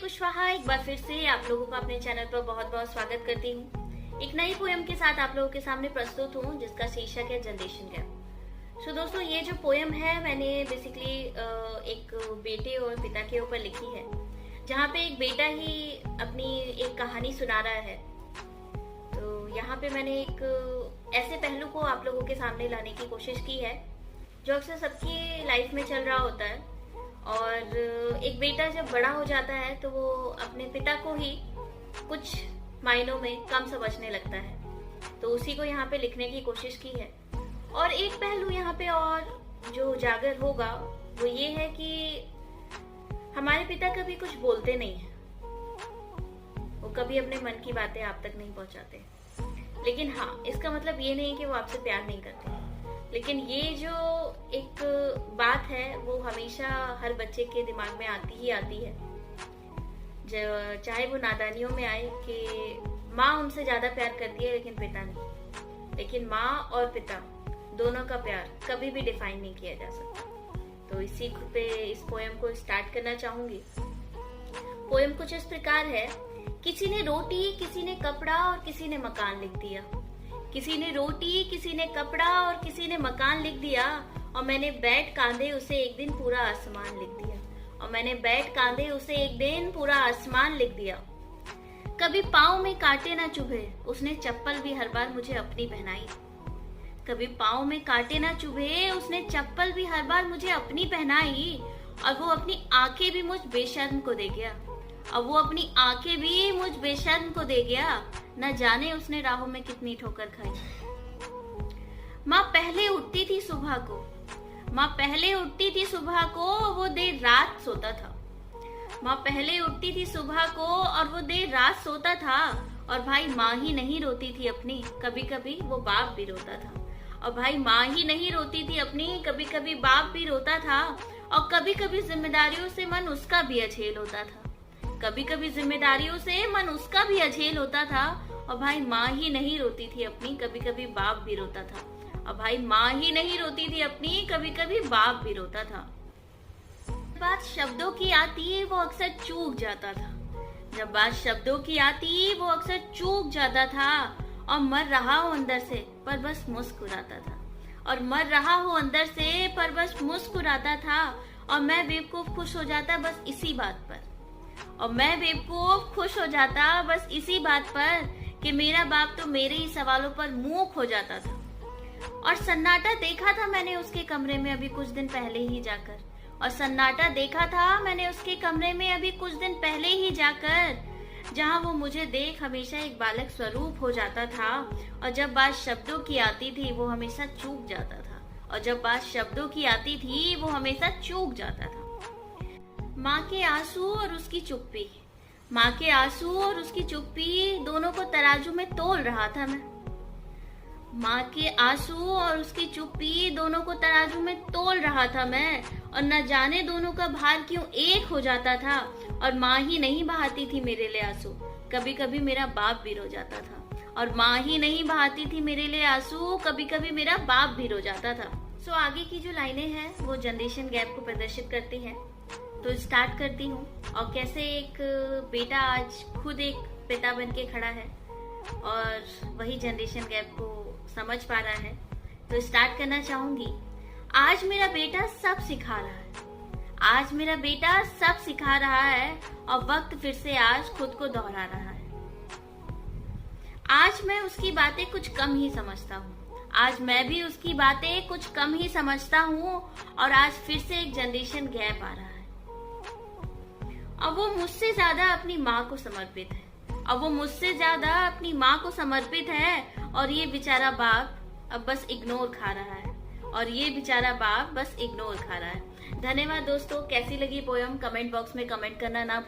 कुशवाहा एक बार फिर से आप लोगों का अपने चैनल पर बहुत बहुत स्वागत करती हूँ। एक नई पोयम के साथ आप लोगों के सामने प्रस्तुत हूँ जिसका शीर्षक है जनरेशन गैप। सो दोस्तों, ये जो पोयम है मैंने बेसिकली एक बेटे और पिता के ऊपर लिखी है, जहाँ पे एक बेटा ही अपनी एक कहानी सुना रहा है। तो यहाँ पे मैंने एक ऐसे पहलू को आप लोगों के सामने लाने की कोशिश की है जो अक्सर सबकी लाइफ में चल रहा होता है। और एक बेटा जब बड़ा हो जाता है तो वो अपने पिता को ही कुछ मायनों में कम समझने लगता है, तो उसी को यहाँ पे लिखने की कोशिश की है। और एक पहलू यहाँ पे और जो उजागर होगा वो ये है कि हमारे पिता कभी कुछ बोलते नहीं है, वो कभी अपने मन की बातें आप तक नहीं पहुंचाते। लेकिन हाँ, इसका मतलब ये नहीं कि वो आपसे प्यार नहीं करते, लेकिन ये जो एक बात है वो हमेशा हर बच्चे के दिमाग में आती ही आती है, चाहे वो नादानियों में आए कि माँ उनसे ज्यादा प्यार करती है लेकिन पिता नहीं। लेकिन माँ और पिता दोनों का प्यार कभी भी डिफाइन नहीं किया जा सकता। तो इसी पे इस पोयम को स्टार्ट करना चाहूंगी। पोयम कुछ इस प्रकार है। किसी ने रोटी, किसी ने कपड़ा और किसी ने मकान लिख दिया। किसी ने रोटी, किसी ने कपड़ा और किसी ने मकान लिख दिया। और मैंने बैठ कांधे उसे एक दिन पूरा आसमान लिख दिया। और मैंने बैठ कांधे उसे एक दिन पूरा आसमान लिख दिया। कभी पाँव में कांटे ना चुभे, उसने चप्पल भी हर बार मुझे अपनी पहनाई। कभी पाँव में कांटे ना चुभे, उसने चप्पल भी हर बार मुझे अपनी पहनाई। और वो अपनी आंखें भी मुझ बेशर्म को दे गया। अब वो अपनी आंखें भी मुझ बेशर्म को दे गया। न जाने उसने राहों में कितनी ठोकर खाई। माँ पहले उठती थी सुबह को, माँ पहले उठती थी सुबह को, वो देर रात सोता था। माँ पहले उठती थी सुबह को और वो देर रात सोता था। और भाई माँ ही नहीं रोती थी अपनी, कभी कभी वो बाप भी रोता था। और भाई माँ ही नहीं रोती थी अपनी, कभी कभी बाप भी रोता था। और कभी कभी जिम्मेदारियों से मन उसका भी अझेल होता था। कभी कभी जिम्मेदारियों से मन उसका भी अझेल होता था। और भाई माँ ही नहीं रोती थी अपनी, कभी कभी बाप भी रोता था। और भाई माँ ही नहीं रोती थी अपनी, कभी कभी बाप भी रोता था। बात शब्दों की आती वो अक्सर चूक जाता था। जब बात शब्दों की आती वो अक्सर चूक जाता था। और मर रहा हो अंदर से पर बस मुस्कुराता था। और मर रहा हो अंदर से पर बस मुस्कुराता था। और मैं बेवकूफ खुश हो जाता बस इसी बात पर। और मैं बेवकूफ खुश हो जाता बस इसी बात पर कि मेरा बाप तो मेरे ही सवालों पर मूक हो जाता था। और सन्नाटा देखा था मैंने उसके कमरे में अभी कुछ दिन पहले ही जाकर। और सन्नाटा देखा था मैंने उसके कमरे में अभी कुछ दिन पहले ही जाकर, जहाँ वो मुझे देख हमेशा एक बालक स्वरूप हो जाता था। और जब बात शब्दों की आती थी वो हमेशा चूक जाता था। और जब बात शब्दों की आती थी वो हमेशा चूक जाता था। माँ के आंसू और उसकी चुप्पी, माँ के आंसू और उसकी चुप्पी दोनों को तराजू में तोल रहा था मैं। माँ के आंसू और उसकी चुप्पी दोनों को तराजू में तोल रहा था मैं। और न जाने दोनों का भार क्यों एक हो जाता था। और माँ ही नहीं बहाती थी मेरे लिए आंसू, कभी कभी मेरा बाप भी रो जाता था। और माँ ही नहीं बहाती थी मेरे लिए आंसू, कभी कभी मेरा बाप भी रो जाता था। सो आगे की जो लाइनें हैं वो जनरेशन गैप को प्रदर्शित करती हैं। तो स्टार्ट करती हूँ। और कैसे एक बेटा आज खुद एक पिता बन के खड़ा है और वही जनरेशन गैप को समझ पा रहा है। तो स्टार्ट करना चाहूंगी। आज मेरा बेटा सब सिखा रहा है, आज मेरा बेटा सब सिखा रहा है। और वक्त फिर से आज खुद को दोहरा रहा है। आज मैं उसकी बातें कुछ कम ही समझता हूँ, आज मैं भी उसकी बातें कुछ कम ही समझता हूँ। और आज फिर से एक जनरेशन गैप आ रहा है। अब वो मुझसे ज्यादा अपनी माँ को समर्पित है, अब वो मुझसे ज्यादा अपनी माँ को समर्पित है। और ये बेचारा बाप अब बस इग्नोर खा रहा है, और ये बेचारा बाप बस इग्नोर खा रहा है। धन्यवाद दोस्तों। कैसी लगी पोयम कमेंट बॉक्स में कमेंट करना ना